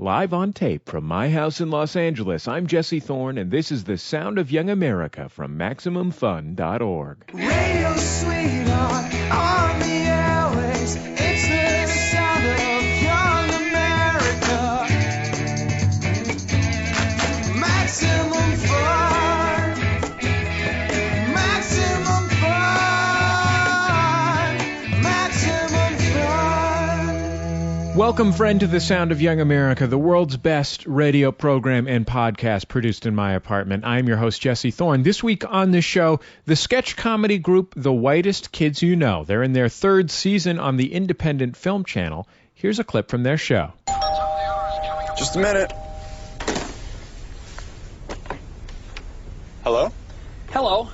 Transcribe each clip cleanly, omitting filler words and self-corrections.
Live on tape from my house in Los Angeles, I'm Jesse Thorne, and this is the Sound of Young America from MaximumFun.org. Radio sweetheart on the airways. It's the sound of young America. Maximum fun. Maximum fun. Maximum fun. Welcome, friend, to the Sound of Young America, the world's best radio program and podcast produced in my apartment. I'm your host, Jesse Thorne. This week on the show, the sketch comedy group The Whitest Kids U Know. They're in their third season on the Independent Film Channel. Here's a clip from their show. Just a minute. Hello? Hello.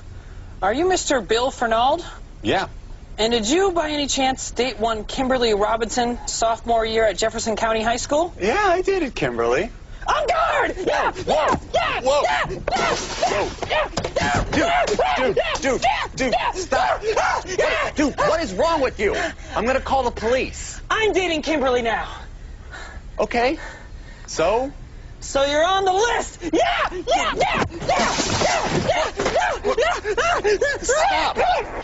Are you Mr. Bill Fernald? Yeah. And did you, by any chance, date one Kimberly Robinson sophomore year at Jefferson County High School? Yeah, I dated Kimberly. On guard! Yeah! Yeah! Yeah! Whoa! Yeah! Whoa! Dude, stop! Dude, what is wrong with you? I'm gonna call the police. I'm dating Kimberly now. Okay. So you're on the list! Yeah! Yeah! Yeah! stop!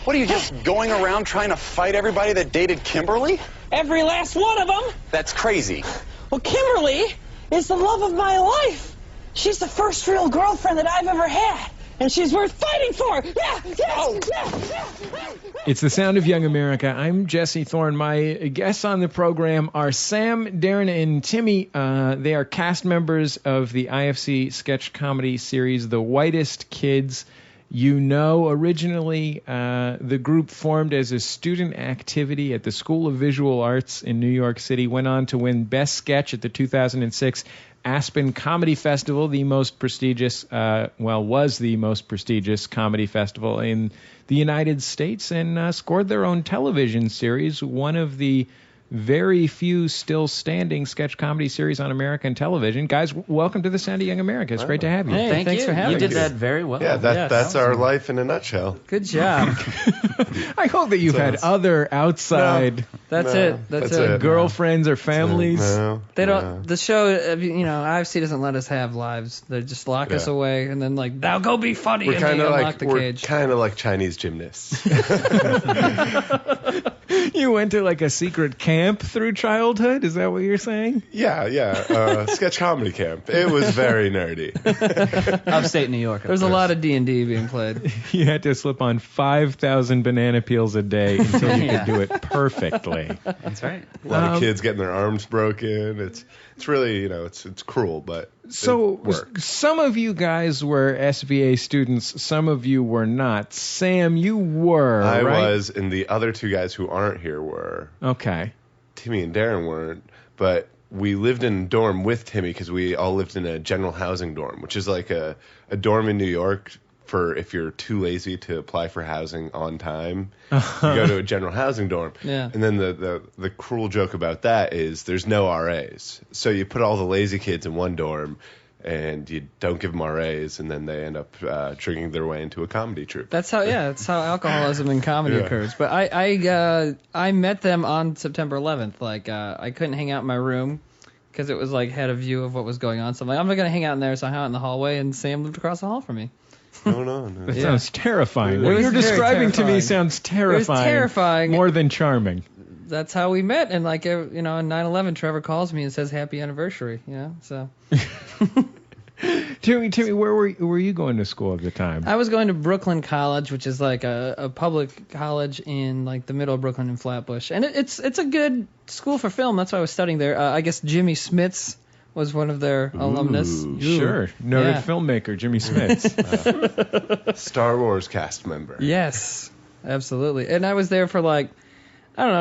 What are you, just going around trying to fight everybody that dated Kimberly? Every last one of them! That's crazy. Well, Kimberly is the love of my life. She's the first real girlfriend that I've ever had. And she's worth fighting for! Yeah! Yeah! Yeah! It's the Sound of Young America. I'm Jesse Thorne. My guests on the program are Sam, Darren, and Timmy. They are cast members of the IFC sketch comedy series, The Whitest Kids You Know. Originally, the group formed as a student activity at the School of Visual Arts in New York City, went on to win Best Sketch at the 2006 Aspen Comedy Festival, the most prestigious, was the most prestigious comedy festival in the United States, and scored their own television series, one of the very few still standing sketch comedy series on American television. Guys, welcome to the Sound of Young America. It's great to have you. Hey, Thanks for having us. You did that very well. Yeah, that's our life in a nutshell. Good job. I hope that you've had other outside That's it. girlfriends or families. They don't. The show, IFC doesn't let us have lives. They just lock us away, and then now go be funny, We're and they kind of unlock the we're cage. kind of like Chinese gymnasts. You went to like a secret camp through childhood? Is that what you're saying? Yeah. Sketch comedy camp. It was very nerdy. Upstate New York. There's a lot of D&D being played. You had to slip on 5,000 banana peels a day until you could do it perfectly. That's right. A lot of kids getting their arms broken. It's really, it's cruel, but So it works. some of you guys were SVA students, some of you were not. Sam, you were, I right? was, and the other two guys who aren't here were. Okay. Timmy and Darren weren't, but we lived in a dorm with Timmy because we all lived in a general housing dorm, which is like a dorm in New York for if you're too lazy to apply for housing on time. You go to a general housing dorm. Yeah. And then the cruel joke about that is there's no RAs. So you put all the lazy kids in one dorm, and you don't give them RAs, and then they end up drinking their way into a comedy troupe. That's how alcoholism in comedy occurs. But I met them on September 11th. I couldn't hang out in my room because it was had a view of what was going on. So I'm like, I'm not gonna hang out in there. So I hung out in the hallway, and Sam lived across the hall from me. No. That sounds terrifying. It What was you're very describing to me terrifying. sounds terrifying. It was terrifying. More than charming. That's how we met. And on 9/11, Trevor calls me and says happy anniversary. So. Timmy, where were you going to school at the time? I was going to Brooklyn College, which is a public college in the middle of Brooklyn in Flatbush, and it's a good school for film. That's why I was studying there. I guess Jimmy Smits was one of their alumnus. Sure, noted filmmaker Jimmy Smits. Star Wars cast member. Yes, absolutely. And I was there for a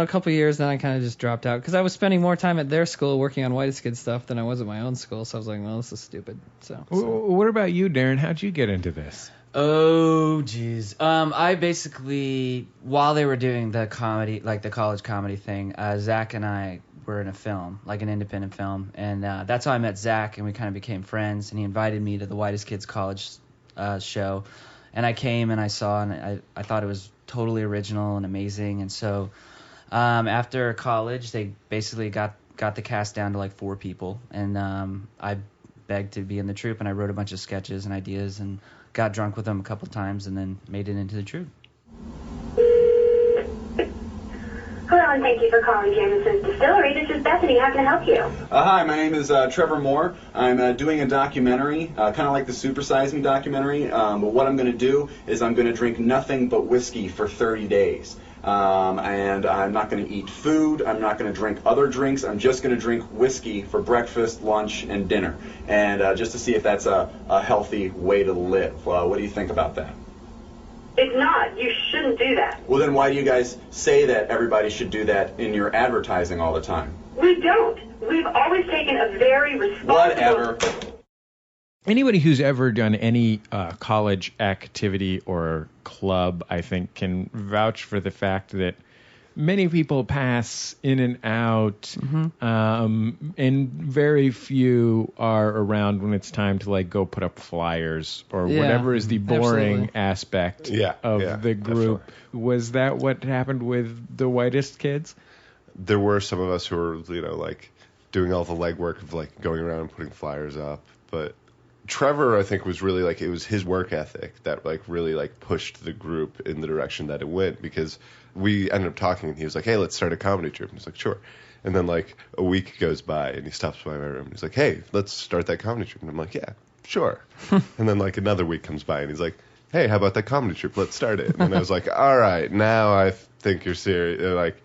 couple of years, then I kind of just dropped out because I was spending more time at their school working on Whitest Kids stuff than I was at my own school. So I was like, well, this is stupid. So. What about you, Darren? How'd you get into this? Oh, geez. I basically, while they were doing the comedy, the college comedy thing, Zach and I were in a film, an independent film. And that's how I met Zach, and we kind of became friends. And he invited me to the Whitest Kids College show. And I came and I saw, and I thought it was totally original and amazing. And so after college, they basically got got the cast down to like 4 people, and I begged to be in the troupe, and I wrote a bunch of sketches and ideas, and got drunk with them a couple times, and then made it into the troupe. Hello, and thank you for calling Jameson's Distillery. This is Bethany. How can I help you? Hi, my name is Trevor Moore. I'm doing a documentary, kind of like the Super Size Me documentary. But what I'm going to do is I'm going to drink nothing but whiskey for 30 days. And I'm not going to eat food. I'm not going to drink other drinks. I'm just going to drink whiskey for breakfast, lunch, and dinner. And just to see if that's a healthy way to live. What do you think about that? It's not. You shouldn't do that. Well, then why do you guys say that everybody should do that in your advertising all the time? We don't. We've always taken a very responsible... Whatever. Anybody who's ever done any college activity or club, I think, can vouch for the fact that many people pass in and out, and very few are around when it's time to like go put up flyers or whatever is the boring aspect of the group. Definitely. Was that what happened with the Whitest Kids? There were some of us who were, like doing all the legwork of like going around and putting flyers up, but Trevor, I think, was really like, it was his work ethic that like really like pushed the group in the direction that it went, because we ended up talking and he was like, hey, let's start a comedy troupe. And I was like, sure. And then like a week goes by and he stops by my room and he's like, hey, let's start that comedy troupe. And I'm like, yeah, sure. And then like another week comes by and he's like, hey, how about that comedy troupe? Let's start it. And I was like, all right, now I think you're serious. Like,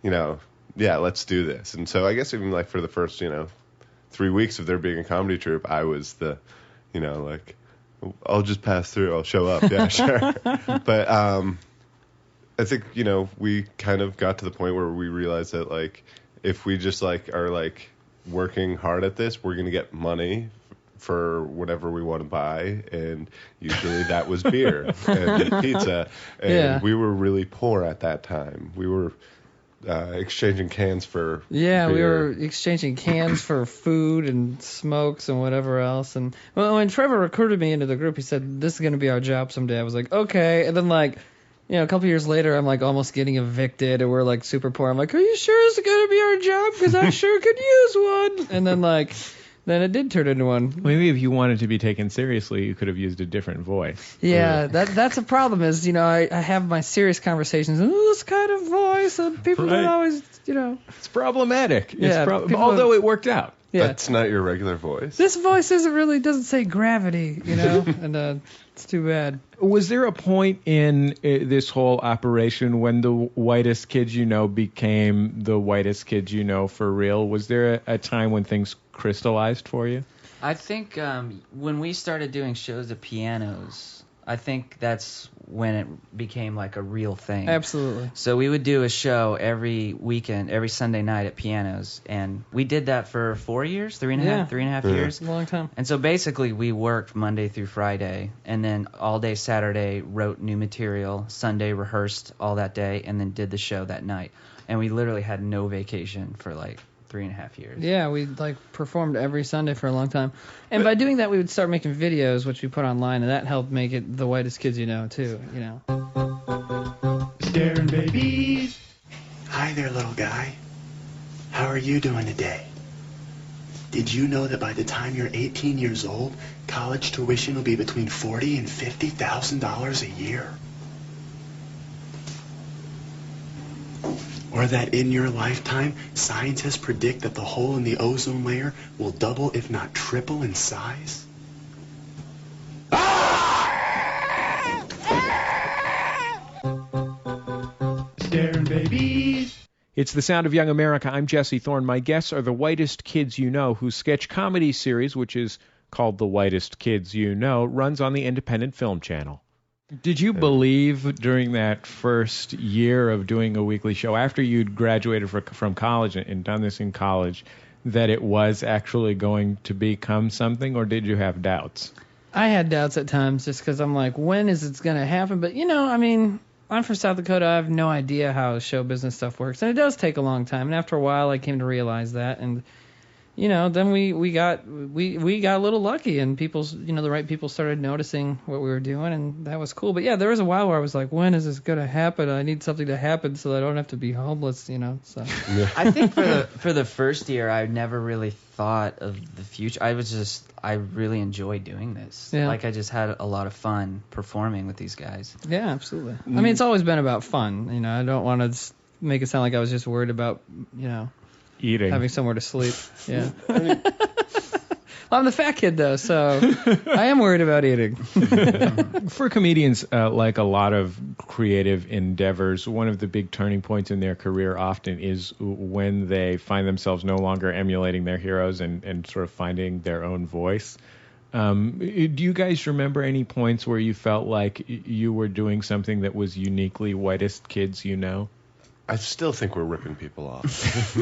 yeah, let's do this. And so I guess even like for the first, 3 weeks of there being a comedy troupe, I was the, like, I'll just pass through, I'll show up, yeah, sure. But I think, we kind of got to the point where we realized that, like, if we just, like, are, like, working hard at this, we're going to get money for whatever we want to buy, and usually that was beer and pizza, and we were really poor at that time. We were exchanging cans for beer. We were exchanging cans for food and smokes and whatever else. And when Trevor recruited me into the group, he said, this is going to be our job someday. I was like, okay. And then like, a couple years later, I'm like almost getting evicted and we're like super poor. I'm like, are you sure it's going to be our job? Because I sure could use one. And then like, then it did turn into one. Maybe if you wanted to be taken seriously, you could have used a different voice. Yeah, that's a problem is, I have my serious conversations in this kind of voice, and people don't always, It's problematic. Yeah, although it worked out. Yeah. That's not your regular voice. This voice doesn't say gravity, and it's too bad. Was there a point in this whole operation when the Whitest Kids You Know became the Whitest Kids You Know for real? Was there a time when things crystallized for you? I think when we started doing shows at pianos, I think that's when it became like a real thing. Absolutely. So we would do a show every weekend, every Sunday night at pianos, and we did that for 4 years, three and a half years. A long time. And so basically we worked Monday through Friday, and then all day Saturday wrote new material, Sunday rehearsed all that day, and then did the show that night. And we literally had no vacation for like 3.5 years. Yeah, we like performed every Sunday for a long time. And by doing that, we would start making videos, which we put online, and that helped make it the Whitest Kids You Know, too, Darren, baby. Hi there, little guy. How are you doing today? Did you know that by the time you're 18 years old, college tuition will be between $40,000 and $50,000 a year? Or that in your lifetime, scientists predict that the hole in the ozone layer will double, if not triple, in size? Darren, baby. It's the sound of young America. I'm Jesse Thorne. My guests are the Whitest Kids You Know, whose sketch comedy series, which is called The Whitest Kids You Know, runs on the Independent Film Channel. Did you believe during that first year of doing a weekly show, after you'd graduated from college and done this in college, that it was actually going to become something, or did you have doubts? I had doubts at times just because I'm like, when is it going to happen? But, I'm from South Dakota. I have no idea how show business stuff works. And it does take a long time. And after a while, I came to realize that. And then we got a little lucky, and the right people started noticing what we were doing, and that was cool. But yeah, there was a while where I was like, when is this gonna happen? I need something to happen so that I don't have to be homeless, So I think for the first year, I never really thought of the future. I really enjoyed doing this. Yeah. Like, I just had a lot of fun performing with these guys. Yeah, absolutely. I mean, it's always been about fun. I don't want to make it sound like I was just worried about, eating, having somewhere to sleep. Yeah. Well, I'm the fat kid, though, so I am worried about eating. For comedians, like a lot of creative endeavors, one of the big turning points in their career often is when they find themselves no longer emulating their heroes and sort of finding their own voice. Do you guys remember any points where you felt like you were doing something that was uniquely Whitest Kids You Know? I still think we're ripping people off.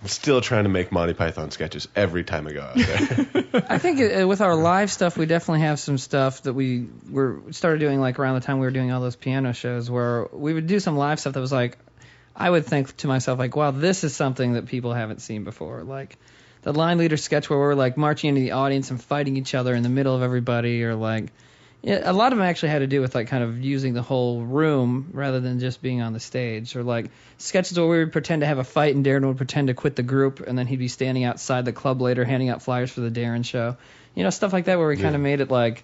I'm still trying to make Monty Python sketches every time I go out there. I think with our live stuff, we definitely have some stuff that we started doing like around the time we were doing all those piano shows, where we would do some live stuff that was like, I would think to myself like, wow, this is something that people haven't seen before. Like the line leader sketch where we're like marching into the audience and fighting each other in the middle of everybody, or like. Yeah, a lot of them actually had to do with like kind of using the whole room rather than just being on the stage, or like sketches where we would pretend to have a fight and Darren would pretend to quit the group, and then he'd be standing outside the club later handing out flyers for the Darren show. Stuff like that where we kind of made it like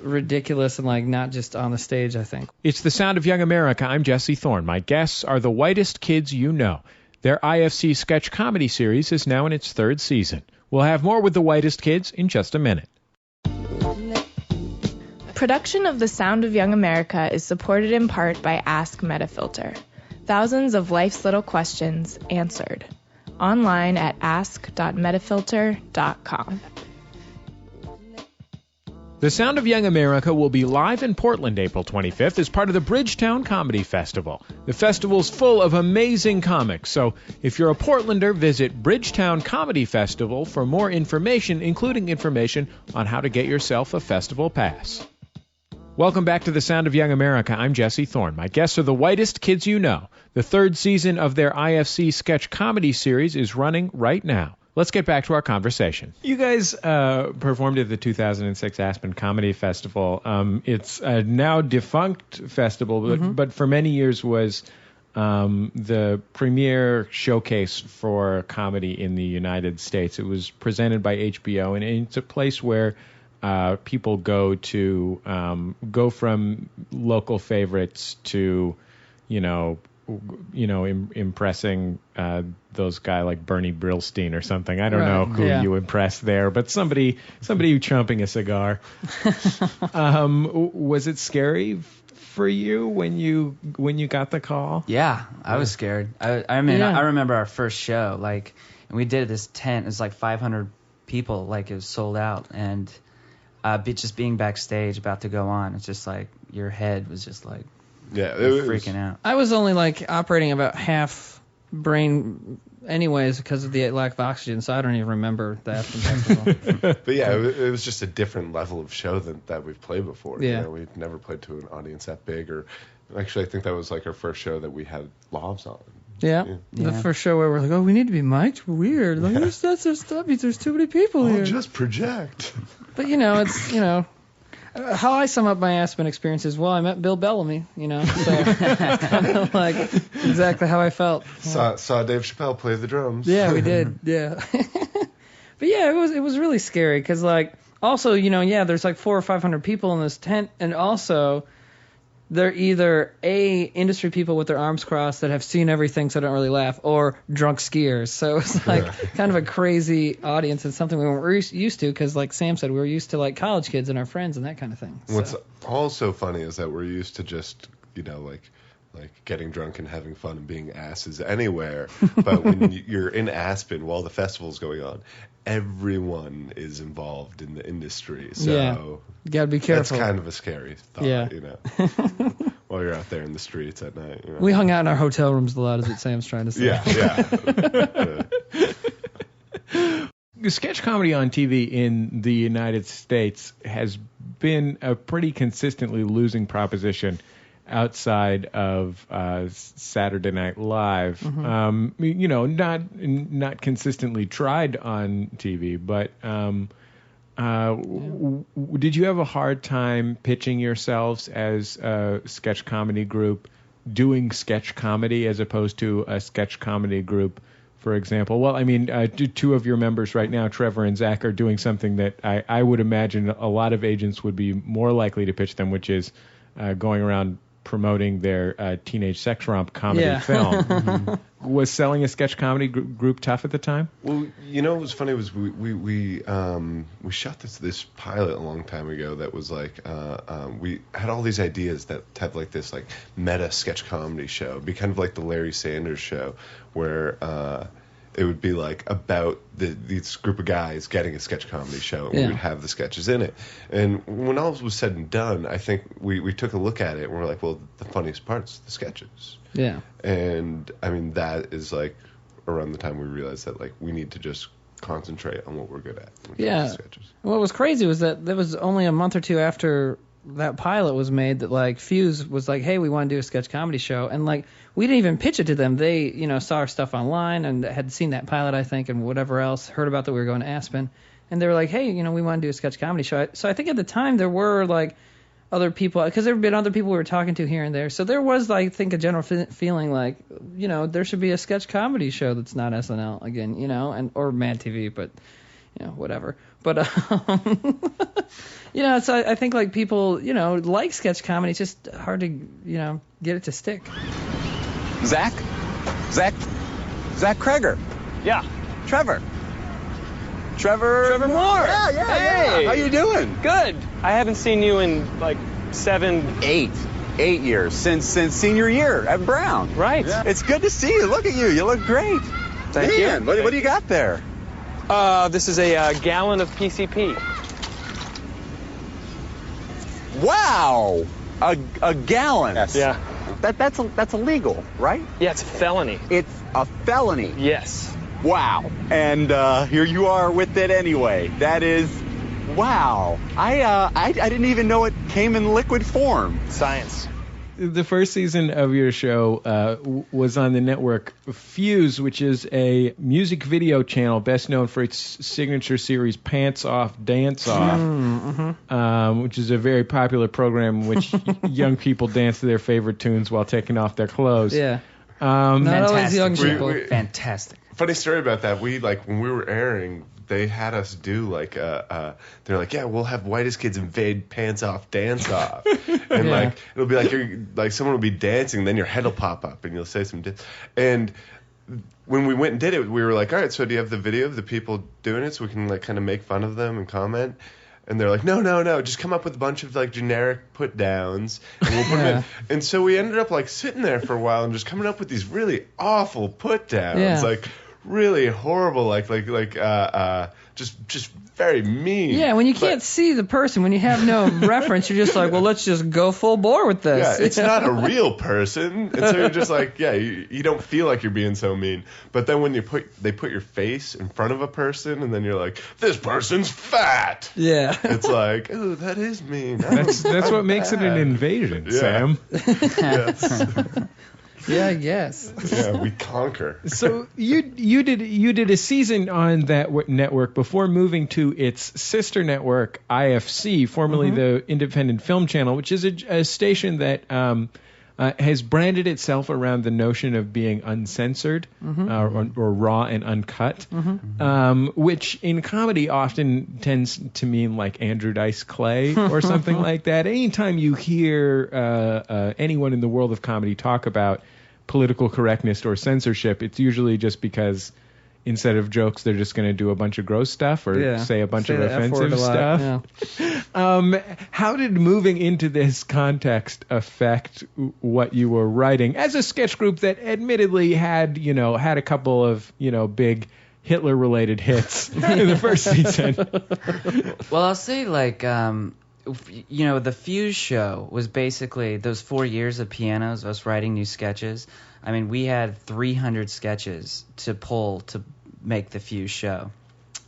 ridiculous and like not just on the stage, I think. It's the Sound of Young America. I'm Jesse Thorne. My guests are the Whitest Kids You Know. Their IFC sketch comedy series is now in its third season. We'll have more with the Whitest Kids in just a minute. Production of The Sound of Young America is supported in part by Ask Metafilter. Thousands of life's little questions answered. Online at ask.metafilter.com. The Sound of Young America will be live in Portland April 25th as part of the Bridgetown Comedy Festival. The festival's full of amazing comics, so if you're a Portlander, visit Bridgetown Comedy Festival for more information, including information on how to get yourself a festival pass. Welcome back to the Sound of Young America. I'm Jesse Thorne. My guests are the Whitest Kids You Know. The third season of their IFC sketch comedy series is running right now. Let's get back to our conversation. You guys performed at the 2006 Aspen Comedy Festival. It's a now defunct festival, but for many years was the premier showcase for comedy in the United States. It was presented by HBO, and it's a place where people go to go from local favorites to, impressing those guy like Bernie Brillstein or something. I don't know who you impressed there, but somebody chomping a cigar. Was it scary for you when you got the call? Yeah, I was scared. I remember our first show, like, and we did this tent. It was like 500 people, like it was sold out, and just being backstage about to go on, it's just like your head was just like freaking out. I was only like operating about half brain anyways because of the lack of oxygen, so I don't even remember the Aspen Festival. But yeah, it was just a different level of show that we've played before. Yeah. We've never played to an audience that big, or actually I think that was like our first show that we had lavs on. Yeah. The first show where we're like, oh, we need to be mic'd? Weird. Like, that's just stuff. There's too many people here. I'll just project. But, it's, how I sum up my Aspen experience is, well, I met Bill Bellamy, so kind of like exactly how I felt. Saw Dave Chappelle play the drums. Yeah, we did. Yeah. But yeah, it was really scary because, like, also, there's like 400 or 500 people in this tent, and also they're either industry people with their arms crossed that have seen everything so don't really laugh, or drunk skiers. So it's like kind of a crazy audience, and something we weren't used to because, like Sam said, we were used to like college kids and our friends and that kind of thing. What's also funny is that we're used to just like getting drunk and having fun and being asses anywhere. But when you're in Aspen while the festival's going on, everyone is involved in the industry. So you gotta be careful. That's kind of a scary thought, while you're out there in the streets at night. We hung out in our hotel rooms a lot, is what Sam's trying to say. Sketch comedy on TV in the United States has been a pretty consistently losing proposition. outside of Saturday Night Live. Not consistently tried on TV, but did you have a hard time pitching yourselves as a sketch comedy group, doing sketch comedy as opposed to a sketch comedy group? For example, well, I mean, two of your members right now, Trevor and Zach, are doing something that I would imagine a lot of agents would be more likely to pitch them, which is going around promoting their teenage sex romp comedy film. Was selling a sketch comedy group tough at the time? Well, what was funny was we shot this pilot a long time ago that was like we had all these ideas that have like this like meta sketch comedy show. It'd be kind of like the Larry Sanders Show, where it would be like about this group of guys getting a sketch comedy show, and we would have the sketches in it. And when all was said and done, I think we took a look at it and we're like, well, the funniest part's the sketches. Yeah. And I mean, that is like around the time we realized that like we need to just concentrate on what we're good at. Yeah. What was crazy was that there was only a month or two after that pilot was made that like Fuse was like, hey, we want to do a sketch comedy show, and like we didn't even pitch it to them. They saw our stuff online and had seen that pilot, I think, and whatever else, heard about that we were going to Aspen, and they were like, hey, we want to do a sketch comedy show. So I think at the time there were like other people, because there have been other people we were talking to here and there, so there was like, I think, a general feeling like there should be a sketch comedy show that's not SNL again, and or Mad TV, but whatever. But so I think like people like sketch comedy. It's just hard to get it to stick. Zach Kreger. Yeah. Trevor Moore. Yeah. Hey, how you doing? Good. I haven't seen you in like 8 years since senior year at Brown. Right. Yeah. It's good to see you. Look at you. You look great. Thank you. What do you got there? This is a gallon of PCP. Wow, a gallon. Yes. Yeah. That's illegal, right? Yeah, it's a felony. It's a felony. Yes. Wow. And here you are with it anyway. That is, wow. I didn't even know it came in liquid form. Science. The first season of your show was on the network Fuse, which is a music video channel best known for its signature series Pants Off, Dance Off, which is a very popular program in which young people dance to their favorite tunes while taking off their clothes. Yeah. Not always young people. Fantastic. Funny story about that. When we were airing, they had us do like they're like, yeah, we'll have Whitest Kids invade Pants Off, Dance Off, and like it'll be like you're like someone will be dancing, then your head will pop up and you'll say some and when we went and did it, we were like, all right, so do you have the video of the people doing it so we can like kind of make fun of them and comment? And they're like, no, just come up with a bunch of like generic put downs and we'll put them in. And so we ended up like sitting there for a while and just coming up with these really awful put downs, like really horrible, just very mean. Yeah, when you can't see the person, when you have no reference, you're just like, well, let's just go full bore with this. Yeah, it's not a real person, and so you're just like, yeah, you don't feel like you're being so mean. But then when they put your face in front of a person, and then you're like, this person's fat. Yeah, it's like, oh, that is mean. That's what makes it an invasion, Sam. Yes. Yeah, I guess. Yeah, we conquer. So you did a season on that network before moving to its sister network, IFC, formerly the Independent Film Channel, which is a station that has branded itself around the notion of being uncensored or raw and uncut, which in comedy often tends to mean like Andrew Dice Clay or something like that. Anytime you hear anyone in the world of comedy talk about political correctness or censorship, it's usually just because instead of jokes, they're just going to do a bunch of gross stuff or say a bunch of offensive stuff. Yeah. How did moving into this context affect what you were writing as a sketch group that admittedly had a couple of, big Hitler-related hits in the first season? Well, I'll say the Fuse show was basically those 4 years of pianos, us writing new sketches. I mean, we had 300 sketches to pull to make the Fuse show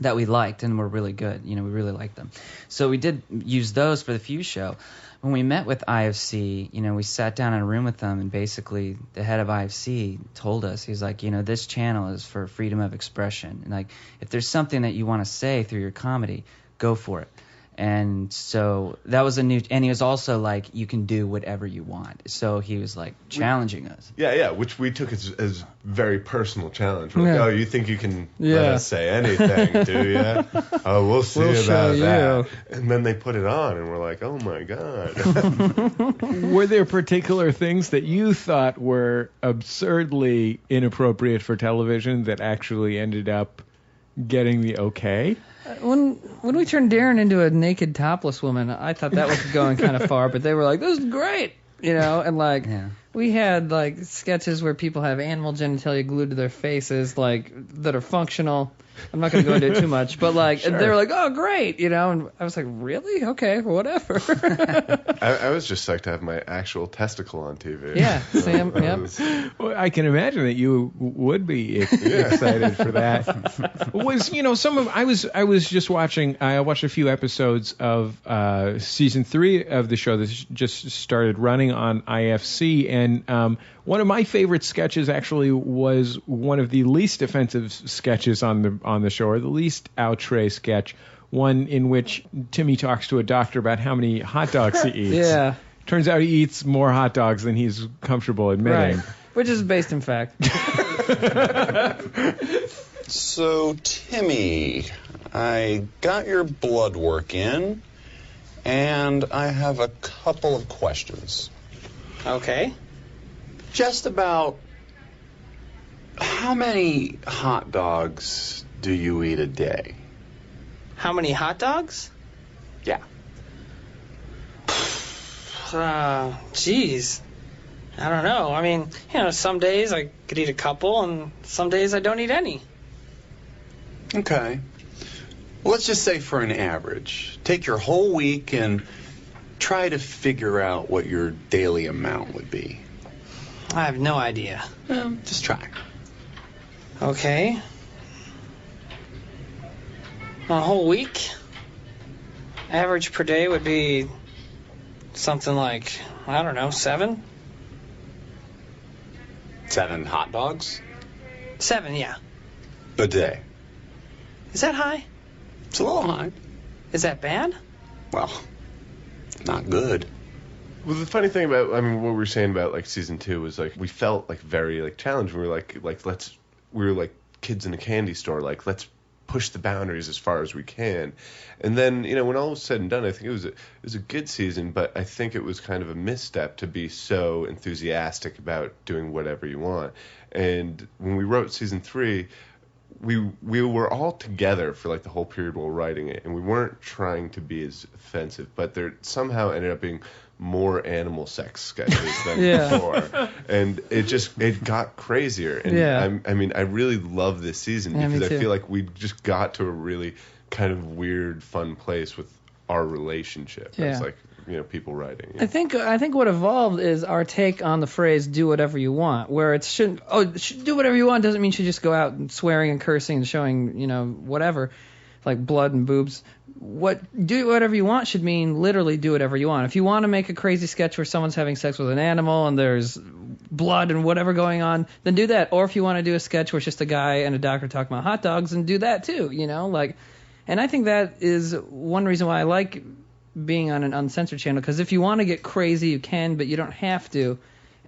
that we liked and were really good. We really liked them. So we did use those for the Fuse show. when we met with IFC, we sat down in a room with them, and basically the head of IFC told us, he's like, this channel is for freedom of expression. And like, if there's something that you want to say through your comedy, go for it. And so that was and he was also like, you can do whatever you want. So he was like challenging us. Yeah, which we took as very personal challenge. We're like, oh, you think you can let us say anything, do you? Oh, we'll see about that. And then they put it on, and we're like, oh my God. Were there particular things that you thought were absurdly inappropriate for television that actually ended up getting the okay? When we turned Darren into a naked topless woman, I thought that was going kind of far, but they were like, this is great, and like we had like sketches where people have animal genitalia glued to their faces, like that are functional. I'm not going to go into it too much, but like they were like, oh great, and I was like, really? Okay, whatever. I was just psyched to have my actual testicle on TV. Yeah, Sam. Yep. Well, I can imagine that you would be excited for that. I was just watching. I watched a few episodes of season 3 of the show that just started running on IFC, and one of my favorite sketches actually was one of the least offensive sketches on the show, or the least outre sketch, one in which Timmy talks to a doctor about how many hot dogs he eats. Yeah. Turns out he eats more hot dogs than he's comfortable admitting. Right. Which is based in fact. So, Timmy, I got your blood work in, and I have a couple of questions. Okay. Just about how many hot dogs do you eat a day? How many hot dogs? Yeah. Geez. I don't know. I mean, some days I could eat a couple, and some days I don't eat any. Okay. Well, let's just say for an average, take your whole week and try to figure out what your daily amount would be. I have no idea. Just try. Okay. On a whole week, average per day would be something like, I don't know, 7? 7 hot dogs? 7, yeah. A day. Is that high? It's a little high. Is that bad? Well, not good. Well, the funny thing about, what we were saying about like season 2 was like we felt like very like challenged. We were we were like kids in a candy store. Like let's push the boundaries as far as we can. And then when all was said and done, I think it was a good season. But I think it was kind of a misstep to be so enthusiastic about doing whatever you want. And when we wrote season 3. We were all together for like the whole period while writing it, and we weren't trying to be as offensive, but there somehow ended up being more animal sex sketches than before, and it got crazier. And I really love this season because I feel like we just got to a really kind of weird, fun place with our relationship. Yeah. It's like people writing. I think what evolved is our take on the phrase "do whatever you want," where it shouldn't. Do whatever you want doesn't mean you should just go out and swearing and cursing and showing whatever, like blood and boobs. Do whatever you want should mean literally do whatever you want. If you want to make a crazy sketch where someone's having sex with an animal and there's blood and whatever going on, then do that. Or if you want to do a sketch where it's just a guy and a doctor talking about hot dogs, and do that too. And I think that is one reason why I like being on an uncensored channel, because if you want to get crazy, you can, but you don't have to.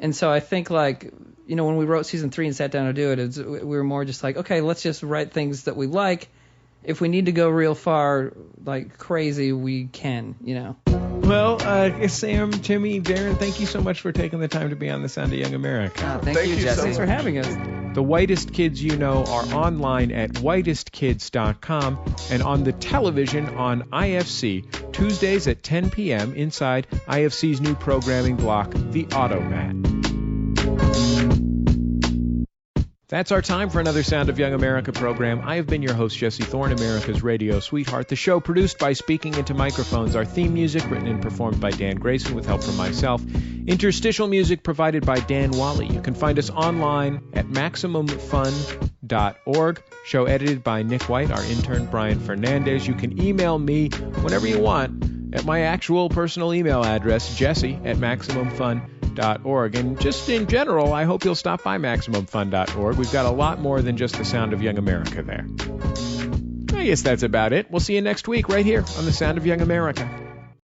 And so I think when we wrote season 3 and sat down to do it, we were more just like, okay, let's just write things that we like. If we need to go real far, like crazy, we can, Well, Sam, Timmy, Darren, thank you so much for taking the time to be on The Sound of Young America. Thank you, Jesse. Thanks for having us. The Whitest Kids You Know are online at whitestkids.com and on the television on IFC, Tuesdays at 10 p.m. inside IFC's new programming block, The Automat. That's our time for another Sound of Young America program. I have been your host, Jesse Thorne, America's radio sweetheart. The show produced by Speaking Into Microphones. Our theme music written and performed by Dan Grayson with help from myself. Interstitial music provided by Dan Wally. You can find us online at MaximumFun.org. Show edited by Nick White, our intern Brian Fernandez. You can email me whenever you want at my actual personal email address, jesse@maximumfun.org. And just in general, I hope you'll stop by maximumfun.org. We've got a lot more than just the sound of Young America there. I guess that's about it. We'll see you next week right here on the Sound of Young America.